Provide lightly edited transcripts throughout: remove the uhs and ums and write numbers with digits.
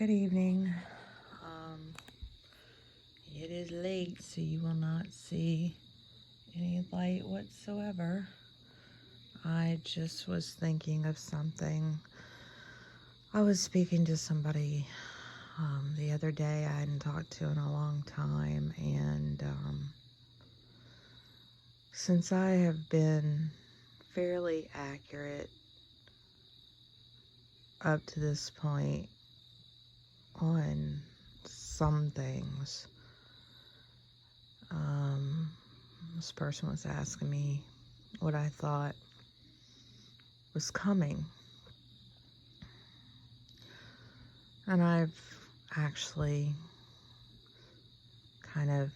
Good evening. It is late, so you will not see any light whatsoever. I just was thinking of something. I was speaking to somebody the other day I hadn't talked to in a long time, and since I have been fairly accurate up to this point on some things, this person was asking me what I thought was coming. And I've actually kind of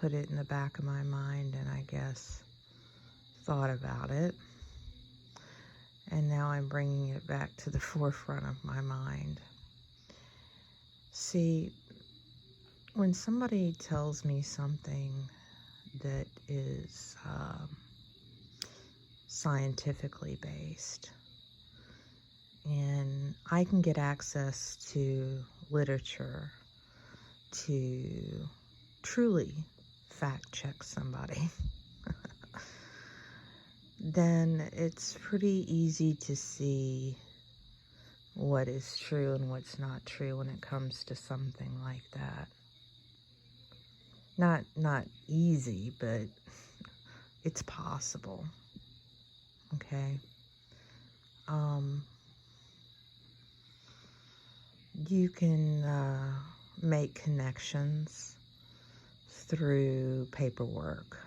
put it in the back of my mind and I guess thought about it. And now I'm bringing it back to the forefront of my mind. See, when somebody tells me something that is scientifically based, and I can get access to literature to truly fact check somebody, then it's pretty easy to see what is true and what's not true when it comes to something like that. Not easy, but it's possible. Okay? You can make connections through paperwork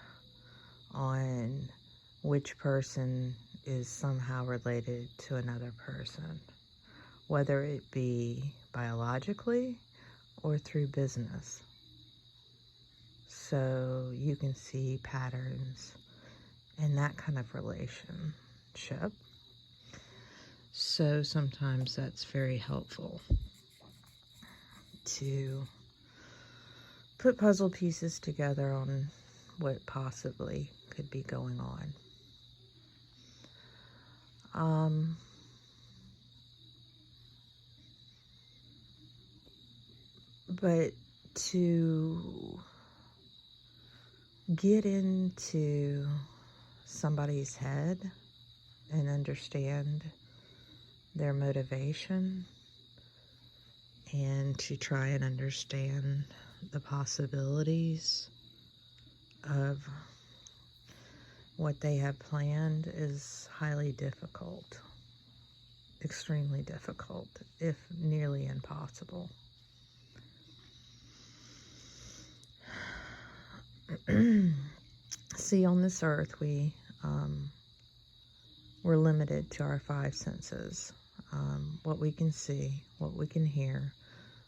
on which person is somehow related to another person, whether it be biologically or through business. So you can see patterns in that kind of relationship. So sometimes that's very helpful to put puzzle pieces together on what possibly could be going on. But to get into somebody's head and understand their motivation and to try and understand the possibilities of what they have planned is highly difficult, extremely difficult, if nearly impossible. See, on this earth, we're limited to our five senses. What we can see, what we can hear,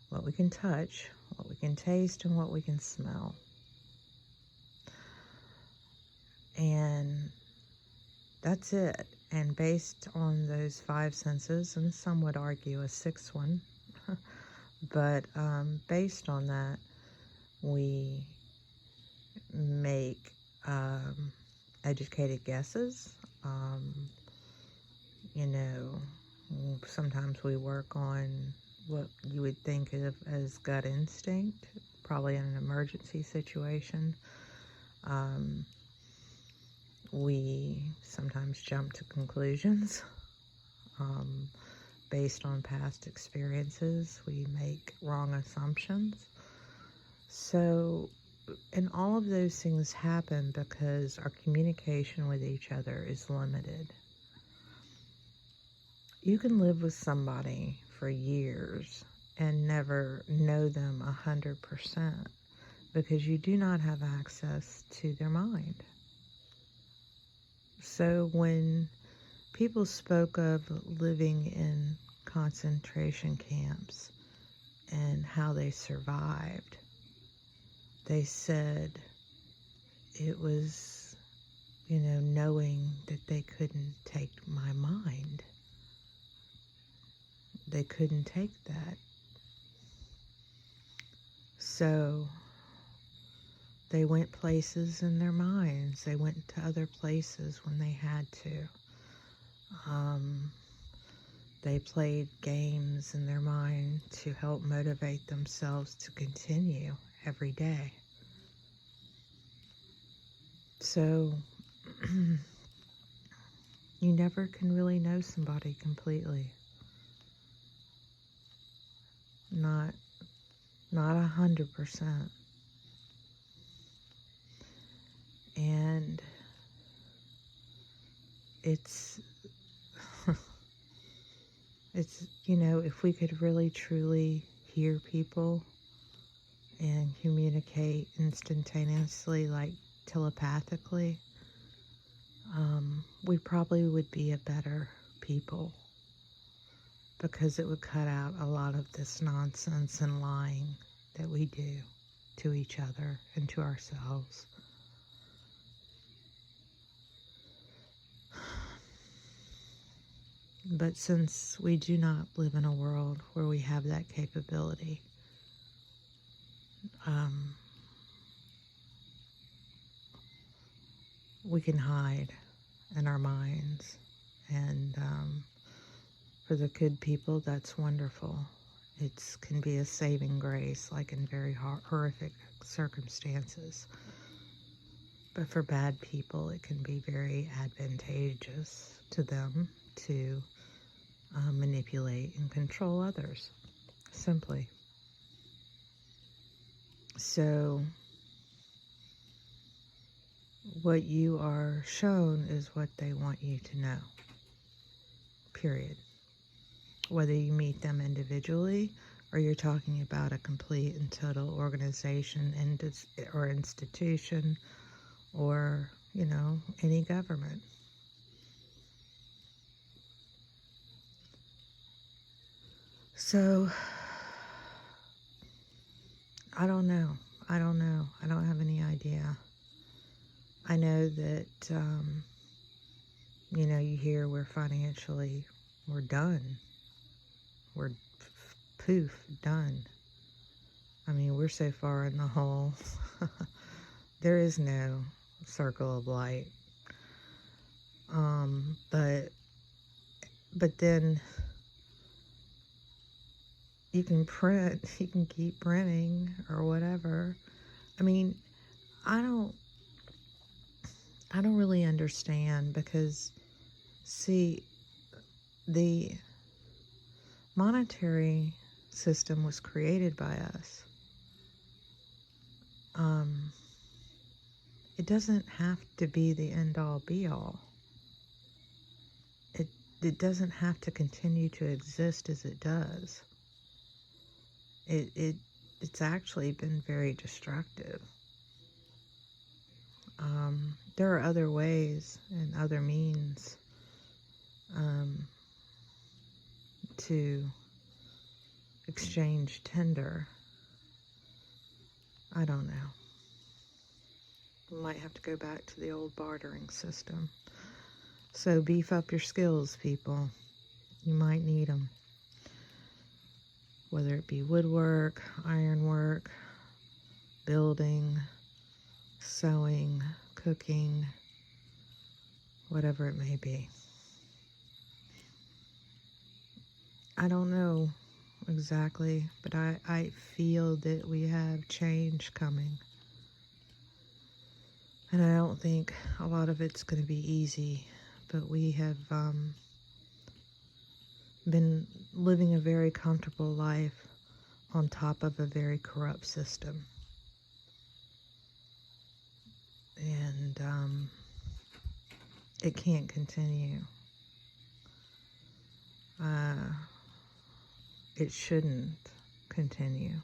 what we can touch, what we can taste, and what we can smell. And that's it. And based on those five senses, and some would argue a sixth one, but based on that, we make educated guesses. Sometimes we work on what you would think of as gut instinct, probably in an emergency situation. We sometimes jump to conclusions based on past experiences. We make wrong assumptions. So, and all of those things happen because our communication with each other is limited. You can live with somebody for years and never know them 100% because you do not have access to their mind. So when people spoke of living in concentration camps and how they survived, they said it was, knowing that they couldn't take my mind. They couldn't take that. So they went places in their minds. They went to other places when they had to. they played games in their mind to help motivate themselves to continue every day. So you never can really know somebody completely. Not 100%. And it's if we could really truly hear people and communicate instantaneously, like telepathically, we probably would be a better people, because it would cut out a lot of this nonsense and lying that we do to each other and to ourselves. But since we do not live in a world where we have that capability, we can hide in our minds. And for the good people, that's wonderful. It can be a saving grace, like in very horrific circumstances. But for bad people, it can be very advantageous to them to manipulate and control others, simply. So what you are shown is what they want you to know, period. Whether you meet them individually or you're talking about a complete and total organization or institution, or, any government. So, I don't know. I don't have any idea. I know that, you hear we're done. We're poof, done. I mean, we're so far in the hole. There is no circle of light. But then you can keep printing or whatever. I mean, I don't really understand, because, see, the monetary system was created by us. It doesn't have to be the end-all be-all. It doesn't have to continue to exist as it does. It's actually been very destructive. There are other ways and other means to exchange tender. I don't know. We might have to go back to the old bartering system. So beef up your skills, people. You might need them. Whether it be woodwork, ironwork, building, sewing, cooking, whatever it may be. I don't know exactly, but I feel that we have change coming. And I don't think a lot of it's going to be easy, but we have been living a very comfortable life on top of a very corrupt system. And it can't continue. It shouldn't continue.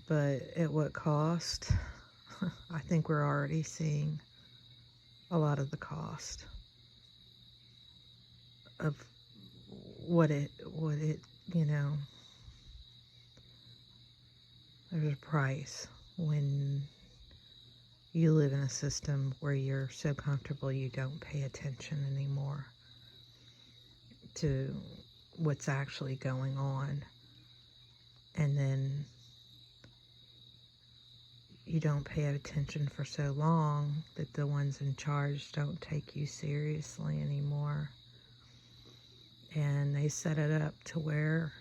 But at what cost? I think we're already seeing a lot of the cost of what it, there's a price when you live in a system where you're so comfortable you don't pay attention anymore to what's actually going on. And then you don't pay attention for so long that the ones in charge don't take you seriously anymore. they set it up to where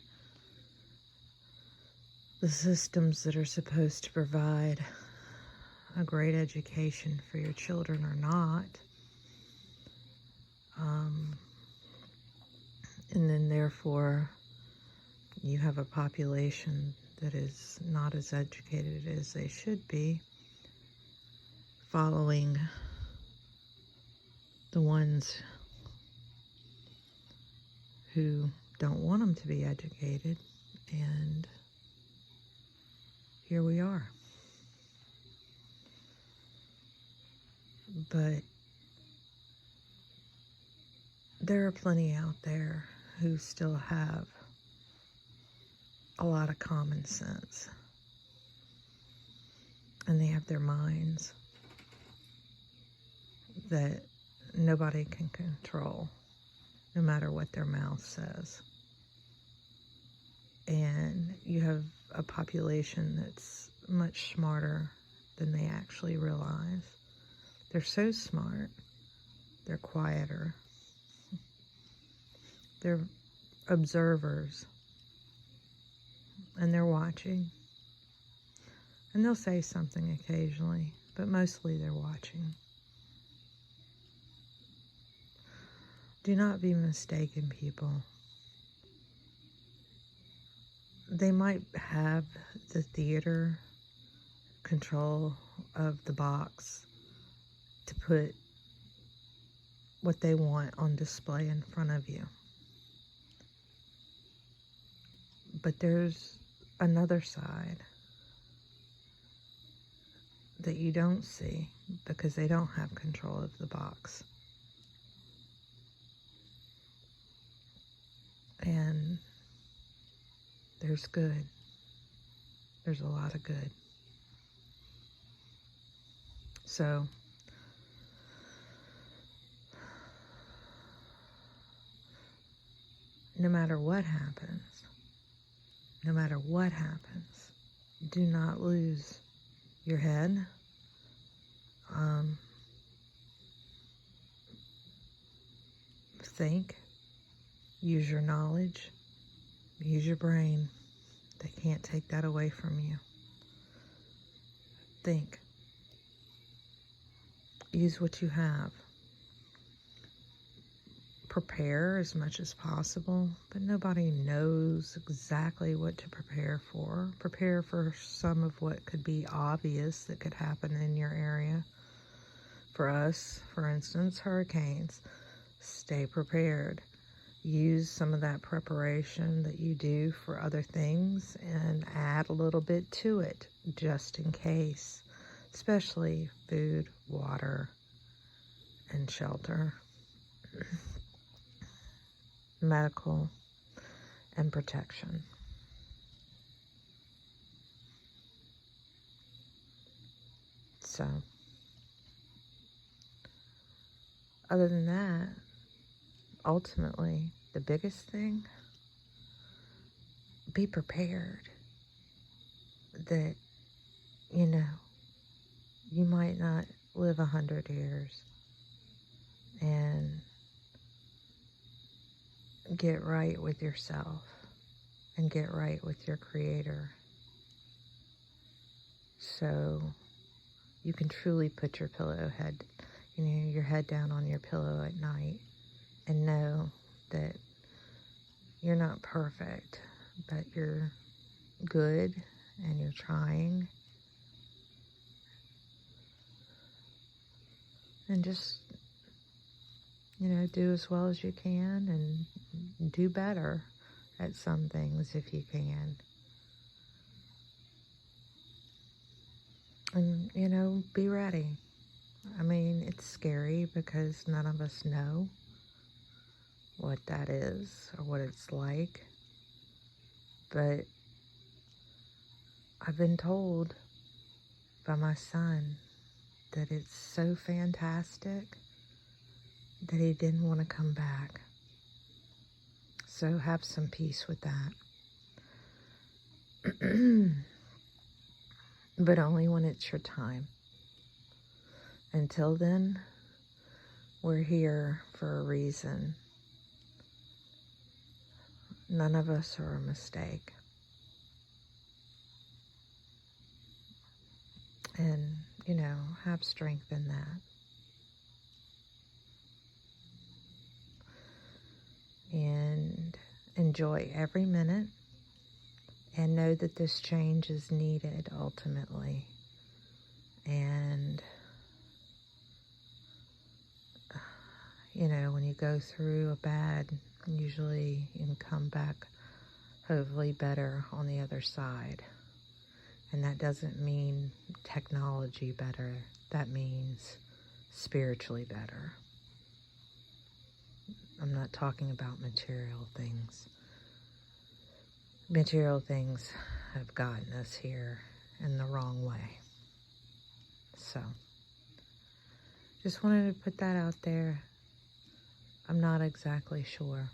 the systems that are supposed to provide a great education for your children are not. And then therefore you have a population that is not as educated as they should be, following the ones who don't want them to be educated, and here we are. But there are plenty out there who still have a lot of common sense, and they have their minds that nobody can control, no matter what their mouth says. And you have a population that's much smarter than they actually realize. They're so smart, they're quieter, they're observers, and they're watching. And they'll say something occasionally, but mostly they're watching. Do not be mistaken, people. They might have the theater control of the box to put what they want on display in front of you. But there's another side that you don't see because they don't have control of the box. And there's good. There's a lot of good. So, no matter what happens, do not lose your head. Think, use your knowledge, use your brain. They can't take that away from you. Think. Use what you have. Prepare as much as possible, but nobody knows exactly what to prepare for. Prepare for some of what could be obvious that could happen in your area. For us, for instance, hurricanes. Stay prepared. Use some of that preparation that you do for other things and add a little bit to it, just in case. Especially food, water, and shelter. Medical and protection. So, other than that, ultimately, the biggest thing, be prepared that, you might not live 100 years and get right with yourself and get right with your Creator. So you can truly put your your head down on your pillow at night and know that you're not perfect, but you're good and you're trying. And just, do as well as you can and do better at some things if you can. And, be ready. I mean, it's scary because none of us know what that is or what it's like. But I've been told by my son that it's so fantastic that he didn't want to come back. So have some peace with that. But only when it's your time. Until then, we're here for a reason. None of us are a mistake. And, have strength in that. And enjoy every minute and know that this change is needed ultimately. And, when you go through a bad, usually you can come back hopefully better on the other side. And that doesn't mean technology better. That means spiritually better. I'm not talking about material things. Material things have gotten us here in the wrong way. So, just wanted to put that out there. I'm not exactly sure,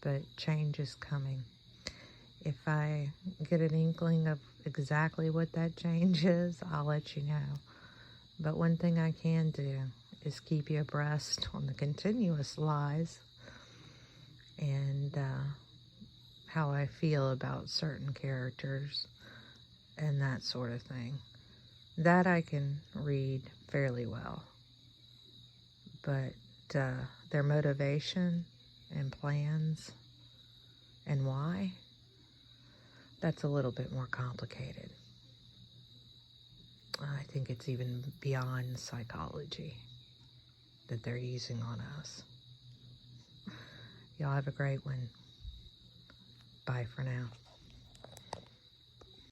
but change is coming. If I get an inkling of exactly what that change is, I'll let you know. But one thing I can do is keep you abreast on the continuous lies and how I feel about certain characters and that sort of thing. That I can read fairly well. But their motivation and plans and why, that's a little bit more complicated. I think it's even beyond psychology that they're using on us. Y'all have a great one. Bye for now.